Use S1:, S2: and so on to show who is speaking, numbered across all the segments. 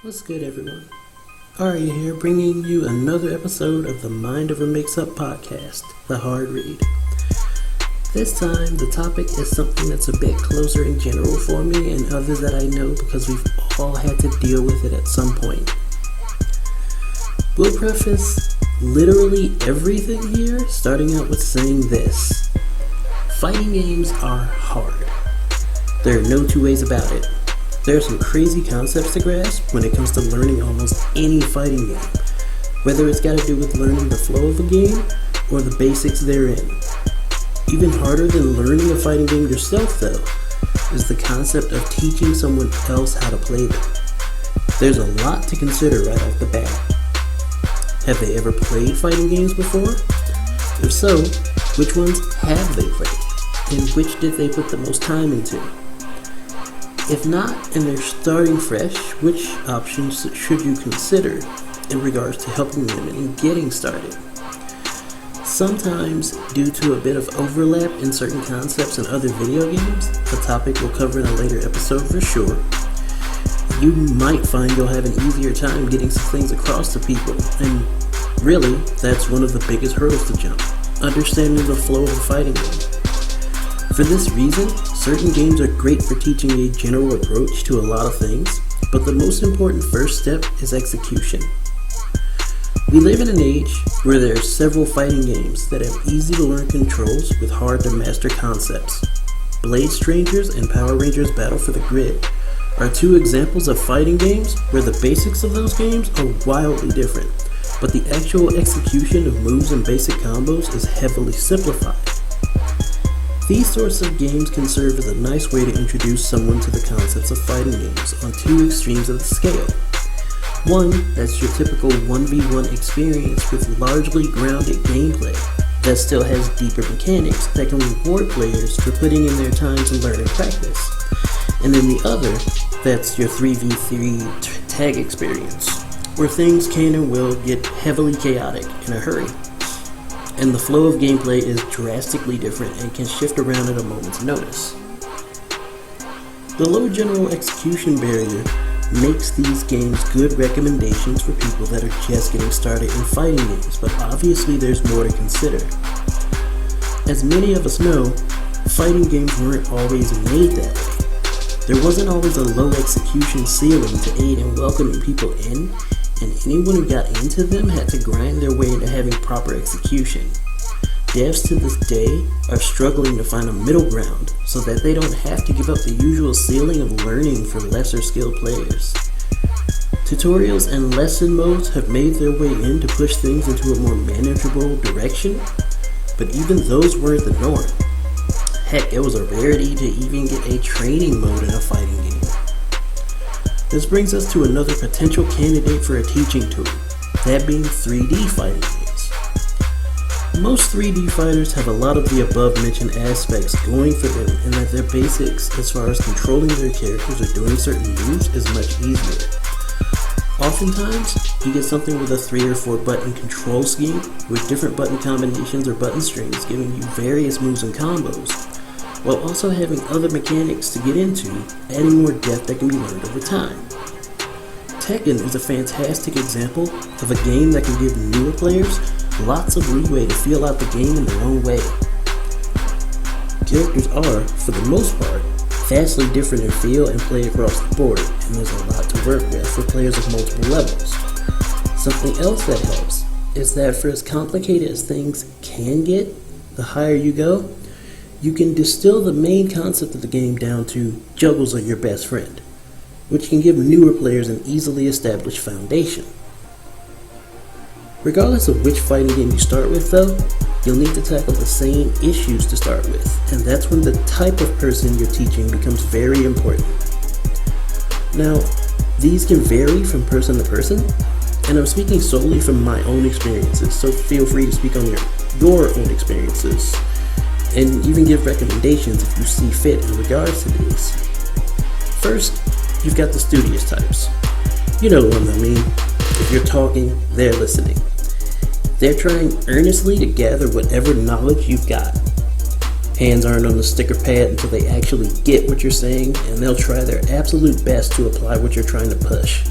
S1: What's good, everyone? Ari here, bringing you another episode of the Mind Over Mix-Up podcast, The Hard Read. This time, the topic is something that's a bit closer in general for me and others that I know because we've all had to deal with it at some point. We'll preface literally everything here, starting out with saying this. Fighting games are hard. There are no two ways about it. There are some crazy concepts to grasp when it comes to learning almost any fighting game, whether it's got to do with learning the flow of a game or the basics therein. Even harder than learning a fighting game yourself, though, is the concept of teaching someone else how to play them. There's a lot to consider right off the bat. Have they ever played fighting games before? If so, which ones have they played, and which did they put the most time into? If not, and they're starting fresh, which options should you consider in regards to helping them in getting started? Sometimes, due to a bit of overlap in certain concepts in other video games, a topic we'll cover in a later episode for sure, you might find you'll have an easier time getting some things across to people, and really, that's one of the biggest hurdles to jump, understanding the flow of a fighting game. For this reason, certain games are great for teaching a general approach to a lot of things, but the most important first step is execution. We live in an age where there are several fighting games that have easy to learn controls with hard to master concepts. Blade Strangers and Power Rangers Battle for the Grid are two examples of fighting games where the basics of those games are wildly different, but the actual execution of moves and basic combos is heavily simplified. These sorts of games can serve as a nice way to introduce someone to the concepts of fighting games on two extremes of the scale. One, that's your typical 1v1 experience with largely grounded gameplay that still has deeper mechanics that can reward players for putting in their time to learn and practice. And then the other, that's your 3v3 tag experience, where things can and will get heavily chaotic in a hurry. And the flow of gameplay is drastically different and can shift around at a moment's notice. The low general execution barrier makes these games good recommendations for people that are just getting started in fighting games, but obviously there's more to consider. As many of us know, fighting games weren't always made that way. There wasn't always a low execution ceiling to aid in welcoming people in, and anyone who got into them had to grind their way into having proper execution. Devs to this day are struggling to find a middle ground so that they don't have to give up the usual ceiling of learning for lesser skilled players. Tutorials and lesson modes have made their way in to push things into a more manageable direction, but even those weren't the norm. Heck, it was a rarity to even get a training mode in a fighting game. This brings us to another potential candidate for a teaching tool, that being 3D fighting games. Most 3D fighters have a lot of the above mentioned aspects going for them in that their basics as far as controlling their characters or doing certain moves is much easier. Oftentimes, you get something with a 3 or 4 button control scheme with different button combinations or button strings giving you various moves and combos, while also having other mechanics to get into, adding more depth that can be learned over time. Tekken is a fantastic example of a game that can give newer players lots of leeway to feel out the game in their own way. Characters are, for the most part, vastly different in feel and play across the board, and there's a lot to work with for players of multiple levels. Something else that helps is that for as complicated as things can get, the higher you go, you can distill the main concept of the game down to juggles are your best friend, which can give newer players an easily established foundation. Regardless of which fighting game you start with though, you'll need to tackle the same issues to start with, and that's when the type of person you're teaching becomes very important. Now, these can vary from person to person, and I'm speaking solely from my own experiences, so feel free to speak on your own experiences, and even give recommendations if you see fit in regards to these. First, you've got the studious types. You know the ones I mean. If you're talking, they're listening. They're trying earnestly to gather whatever knowledge you've got. Hands aren't on the sticker pad until they actually get what you're saying, and they'll try their absolute best to apply what you're trying to push.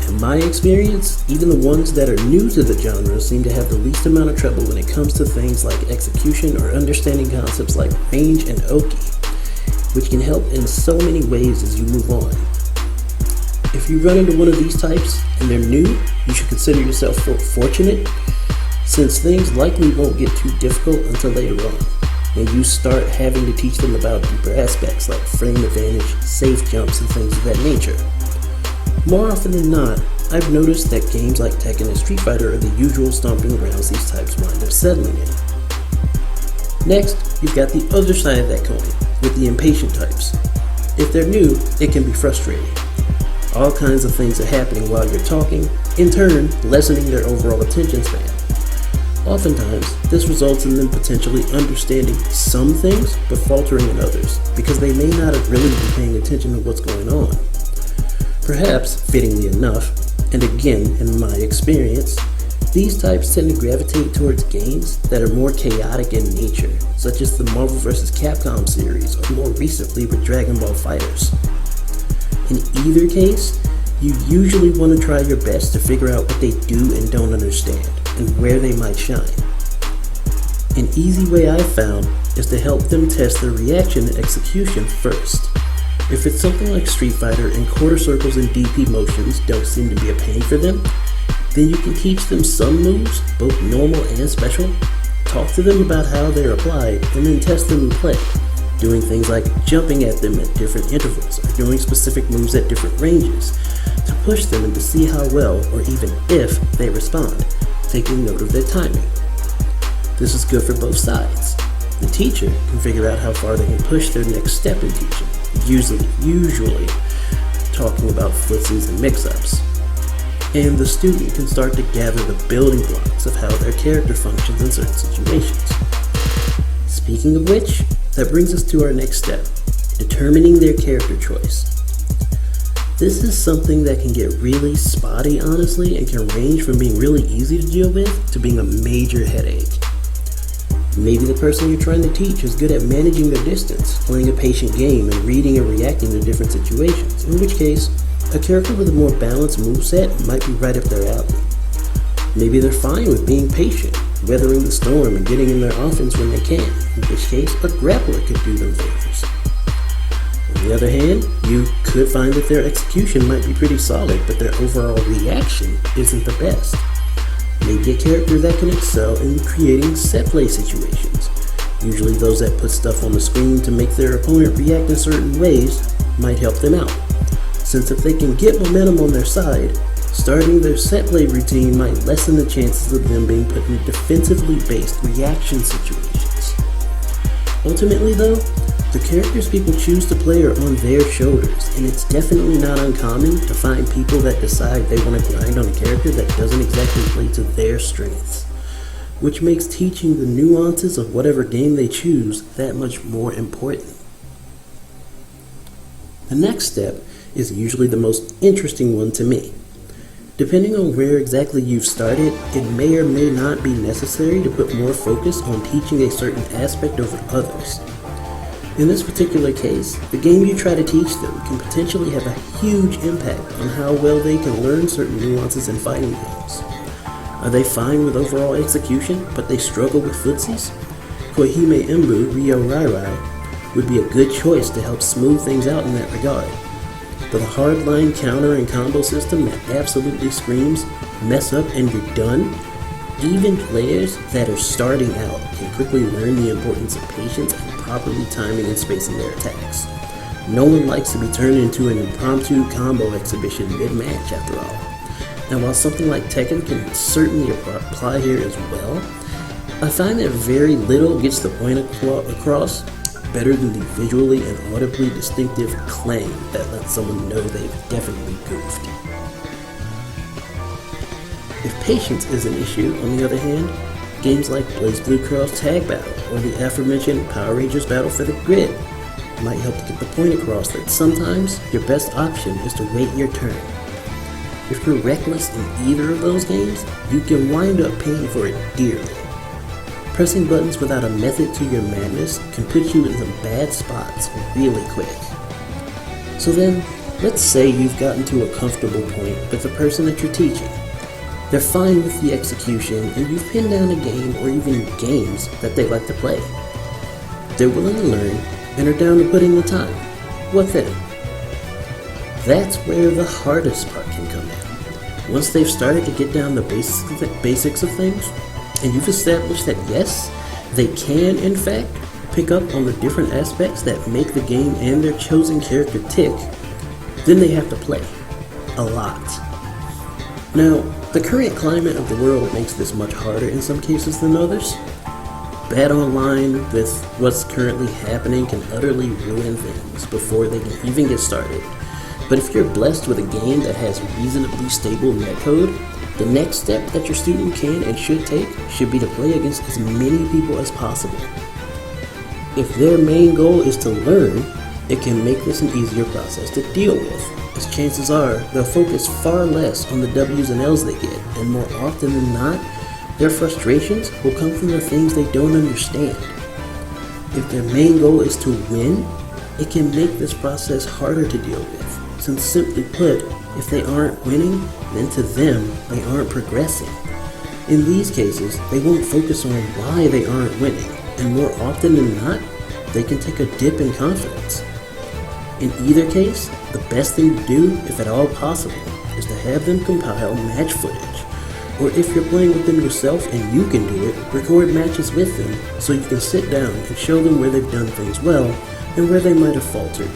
S1: In my experience, even the ones that are new to the genre seem to have the least amount of trouble when it comes to things like execution or understanding concepts like range and oki, which can help in so many ways as you move on. If you run into one of these types and they're new, you should consider yourself fortunate, since things likely won't get too difficult until later on, when you start having to teach them about deeper aspects like frame advantage, safe jumps, and things of that nature. More often than not, I've noticed that games like Tekken and Street Fighter are the usual stomping grounds these types wind up settling in. Next, you've got the other side of that coin, with the impatient types. If they're new, it can be frustrating. All kinds of things are happening while you're talking, in turn lessening their overall attention span. Oftentimes, this results in them potentially understanding some things but faltering in others, because they may not have really been paying attention to what's going on. Perhaps, fittingly enough, and again in my experience, these types tend to gravitate towards games that are more chaotic in nature, such as the Marvel vs. Capcom series, or more recently with Dragon Ball FighterZ. In either case, you usually want to try your best to figure out what they do and don't understand, and where they might shine. An easy way I've found is to help them test their reaction and execution first. If it's something like Street Fighter and quarter circles and DP motions don't seem to be a pain for them, then you can teach them some moves, both normal and special, talk to them about how they're applied, and then test them in play, doing things like jumping at them at different intervals or doing specific moves at different ranges to push them and to see how well or even if they respond, taking note of their timing. This is good for both sides. The teacher can figure out how far they can push their next step in teaching, usually talking about footsies and mix-ups. And the student can start to gather the building blocks of how their character functions in certain situations. Speaking of which, that brings us to our next step, determining their character choice. This is something that can get really spotty, honestly, and can range from being really easy to deal with to being a major headache. Maybe the person you're trying to teach is good at managing their distance, playing a patient game, and reading and reacting to different situations, in which case, a character with a more balanced moveset might be right up their alley. Maybe they're fine with being patient, weathering the storm, and getting in their offense when they can, in which case, a grappler could do them favors. On the other hand, you could find that their execution might be pretty solid, but their overall reaction isn't the best. Maybe a character that can excel in creating set play situations, usually those that put stuff on the screen to make their opponent react in certain ways, might help them out, since if they can get momentum on their side, starting their set play routine might lessen the chances of them being put in defensively based reaction situations. Ultimately though, the characters people choose to play are on their shoulders, and it's definitely not uncommon to find people that decide they want to grind on a character that doesn't exactly play to their strengths, which makes teaching the nuances of whatever game they choose that much more important. The next step is usually the most interesting one to me. Depending on where exactly you've started, it may or may not be necessary to put more focus on teaching a certain aspect over others. In this particular case, the game you try to teach them can potentially have a huge impact on how well they can learn certain nuances in fighting games. Are they fine with overall execution, but they struggle with footsies? Koihime Embu Ryo Rai Rai would be a good choice to help smooth things out in that regard. But a hardline counter and combo system that absolutely screams, mess up and you're done, even players that are starting out can quickly learn the importance of patience and properly timing and spacing their attacks. No one likes to be turned into an impromptu combo exhibition mid-match after all. And while something like Tekken can certainly apply here as well, I find that very little gets the point across better than the visually and audibly distinctive clang that lets someone know they've definitely goofed. If patience is an issue, on the other hand, games like BlazBlue Cross Tag Battle or the aforementioned Power Rangers Battle for the Grid might help to get the point across that sometimes your best option is to wait your turn. If you're reckless in either of those games, you can wind up paying for it dearly. Pressing buttons without a method to your madness can put you in some bad spots really quick. So then, Let's say you've gotten to a comfortable point with the person that you're teaching. They're fine with the execution, and you've pinned down a game or even games that they like to play. They're willing to learn and are down to put in the time. What then? That's where the hardest part can come in. Once they've started to get down the basics of things, and you've established that yes, they can in fact pick up on the different aspects that make the game and their chosen character tick, then they have to play. A lot. Now, the current climate of the world makes this much harder in some cases than others. Bad online with what's currently happening can utterly ruin things before they can even get started. But if you're blessed with a game that has reasonably stable netcode, the next step that your student can and should take should be to play against as many people as possible. If their main goal is to learn, it can make this an easier process to deal with, as chances are they'll focus far less on the W's and L's they get, and more often than not, their frustrations will come from the things they don't understand. If their main goal is to win, it can make this process harder to deal with, since simply put, if they aren't winning, then to them, they aren't progressing. In these cases, they won't focus on why they aren't winning, and more often than not, they can take a dip in confidence. In either case, the best thing to do, if at all possible, is to have them compile match footage. Or if you're playing with them yourself and you can do it, record matches with them so you can sit down and show them where they've done things well and where they might have faltered.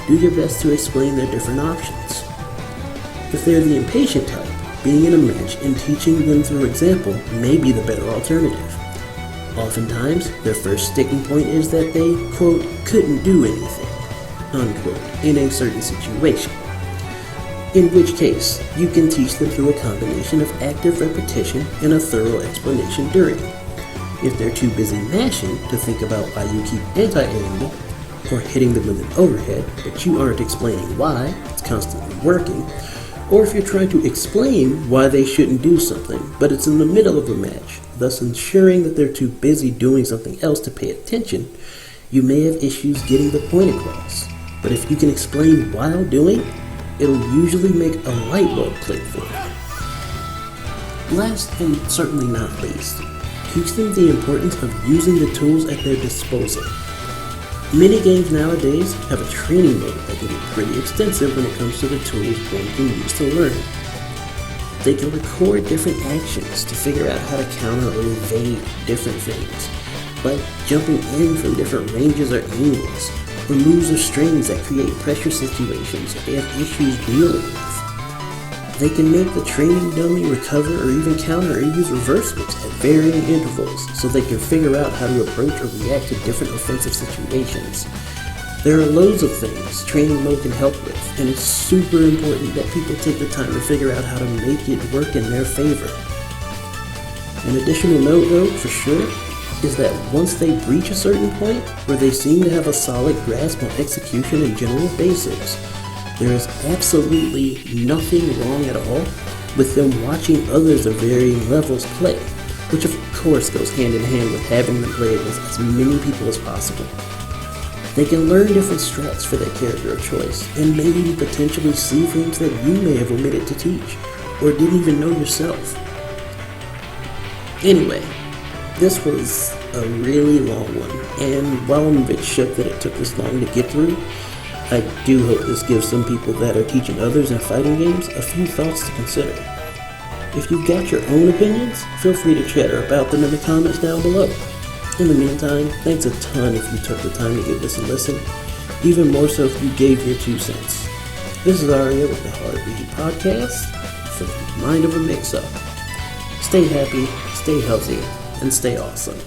S1: Do your best to explain their different options. If they're the impatient type, being in a match and teaching them through example may be the better alternative. Oftentimes, their first sticking point is that they, quote, couldn't do anything, unquote, in a certain situation. In which case, you can teach them through a combination of active repetition and a thorough explanation during. If they're too busy mashing to think about why you keep anti-aiming or hitting them with an overhead, but you aren't explaining why it's constantly working, or if you're trying to explain why they shouldn't do something, but it's in the middle of a match, thus ensuring that they're too busy doing something else to pay attention, you may have issues getting the point across. But if you can explain while doing, it'll usually make a light bulb click for them. Last and certainly not least, teach them the importance of using the tools at their disposal. Many games nowadays have a training mode that can get pretty extensive when it comes to the tools one can use to learn. They can record different actions to figure out how to counter or evade different things, like jumping in from different ranges or angles, or moves or strings that create pressure situations that they have issues dealing with. They can make the training dummy recover or even counter or use reversals at varying intervals so they can figure out how to approach or react to different offensive situations. There are loads of things training mode can help with, and it's super important that people take the time to figure out how to make it work in their favor. An additional note though, for sure, is that once they reach a certain point where they seem to have a solid grasp on execution and general basics, there is absolutely nothing wrong at all with them watching others of varying levels play, which of course goes hand in hand with having them play against as many people as possible. They can learn different strats for their character of choice, and maybe potentially see things that you may have omitted to teach, or didn't even know yourself. Anyway, this was a really long one, and while I'm a bit shook that it took this long to get through, I do hope this gives some people that are teaching others in fighting games a few thoughts to consider. If you've got your own opinions, feel free to chatter about them in the comments down below. In the meantime, thanks a ton if you took the time to give this a listen, even more so if you gave your 2 cents. This is Aria with the Heartbeat Podcast for the Mind of a Mix-Up. Stay happy, stay healthy, and stay awesome.